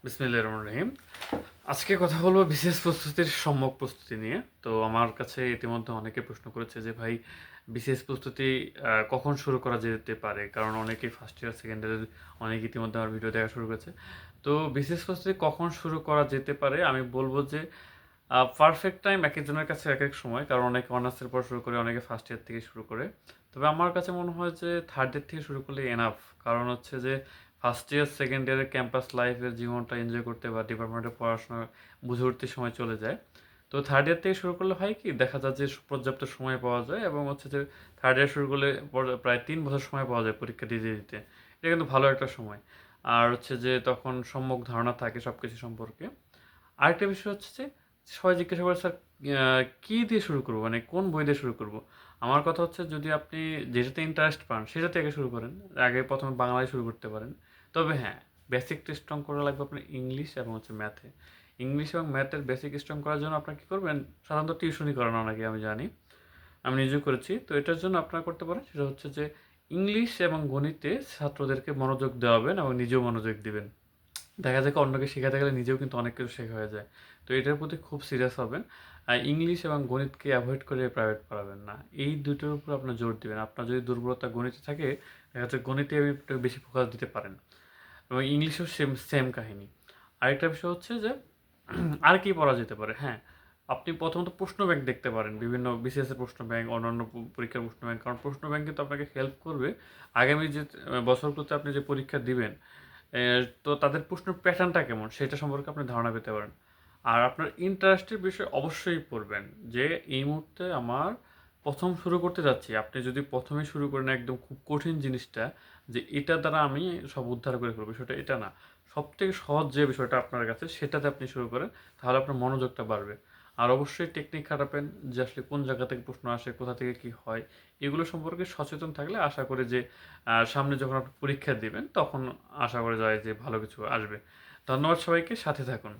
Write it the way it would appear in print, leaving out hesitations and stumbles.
বিসমিল্লাহির রহমানির রহিম। আজকে কথা বলবো বিসিএস প্রস্তুতির সম্যক প্রস্তুতি নিয়ে। তো আমার কাছে ইতিমধ্যে অনেকে প্রশ্ন করেছে যে ভাই বিসিএস প্রস্তুতি কখন শুরু করা যেতে পারে? কারণ অনেকেই ফার্স্ট ইয়ার, সেকেন্ড ইয়ারের অনেকে ইতিমধ্যে আমার ভিডিও দেখা শুরু করেছে। তো বিসিএস প্রস্তুতি কখন শুরু করা যেতে পারে? আমি বলব যে পারফেক্ট টাইম একেকজনের কাছে একেক সময়। কারণ অনেকে অনার্সের পর শুরু করে, অনেকে ফার্স্ট ইয়ার থেকে শুরু করে। তবে আমার কাছে মনে হয় যে থার্ড ইয়ার থেকে শুরু করলে এনাফ। কারণ হচ্ছে যে ফার্স্ট ইয়ার, সেকেন্ড ইয়ারের ক্যাম্পাস লাইফের জীবনটা এনজয় করতে বা ডিপার্টমেন্টে পড়াশোনা বুঝে উঠতে সময় চলে যায়। তো থার্ড ইয়ার থেকে শুরু করলে হয় কি দেখা যায় যে পর্যাপ্ত সময় পাওয়া যায় এবং হচ্ছে যে থার্ড ইয়ার শুরু করলে প্রায় 3 বছর সময় পাওয়া যায় পরীক্ষা দিতে দিতে। এটা কিন্তু ভালো একটা সময়। আর হচ্ছে যে তখন সম্যক ধারণা থাকে সব কিছু সম্পর্কে। আরেকটা বিষয় হচ্ছে যে সবাই জিজ্ঞাসা করে, স্যার কী দিয়ে শুরু করবো? মানে কোন বই দিয়ে শুরু করবো? আমার কথা হচ্ছে যদি আপনি যেটাতে ইন্টারেস্ট পান সেটা থেকে শুরু করেন। আগে ১ম এ বাংলায় শুরু করতে পারেন। তবে হ্যাঁ, বেসিকটা স্ট্রং করা লাগবে আপনার ইংলিশ এবং হচ্ছে ম্যাথে। ইংলিশ এবং ম্যাথের বেসিক স্ট্রং করার জন্য আপনার কী করবেন? সাধারণত টিউশনই করান অনেকে আমি জানি। আমি নিজেও করেছি। তো এটার জন্য আপনারা করতে পারেন সেটা হচ্ছে যে ইংলিশ এবং গণিতে ছাত্রদেরকে মনোযোগ দেওয়াবেন এবং নিজেও মনোযোগ দিবেন। দেখা যায় কি অন্যকে শেখাতে গেলে নিজেও কিন্তু অনেক কিছু শেখা হয়ে যায়। তো এটার প্রতি খুব সিরিয়াস হবেন। ইংলিশ এবং গণিতকে এভয়েড করে প্রাইভেট পড়াবেন না। এই দুটোর উপর আপনার জোর দিবেন। আপনার যদি দুর্বলতা গণিতে থাকে, দেখা যাচ্ছে গণিতে একটু বেশি ফোকাস দিতে পারেন। এবং ইংলিশেও সেম সেম কাহিনী। আরেকটা বিষয় হচ্ছে যে আর কি পড়া যেতে পারে? হ্যাঁ, আপনি প্রথমত প্রশ্ন ব্যাংক দেখতে পারেন। বিভিন্ন বিসিএস এর প্রশ্ন ব্যাংক, অন্যান্য পরীক্ষার প্রশ্ন ব্যাংক। কারণ প্রশ্ন ব্যাংক কিন্তু আপনাকে হেল্প করবে আগামী যে বছরগুলোতে আপনি যে পরীক্ষা দিবেন তো তাদের প্রশ্নের প্যাটার্নটা কেমন সেটা সম্পর্কে আপনি ধারণা পেতে পারেন। আর আপনার ইন্টারেস্টের বিষয় অবশ্যই পড়বেন যে এই মুহূর্তে আমার ১ম শুরু করতে যাচ্ছি। আপনি যদি ১ম এই শুরু করেন একদম খুব কঠিন জিনিসটা যে এটার দ্বারা আমি সব উদ্ধার করে ফেলবো, বিষয়টা এটা না। সবথেকে সহজ যে বিষয়টা আপনার কাছে সেটাতে আপনি শুরু করেন, তাহলে আপনার মনোযোগটা বাড়বে। আর অবশ্যই টেকনিক খাটাবেন যে আসলে কোন জায়গা থেকে প্রশ্ন আসে, কোথা থেকে কি হয়, এগুলো সম্পর্কে সচেতন থাকলে আশা করি যে সামনে যখন আপনি পরীক্ষা দিবেন তখন আশা করা যায় যে ভালো কিছু আসবে। ধন্যবাদ সবাইকে, সাথে থাকুন।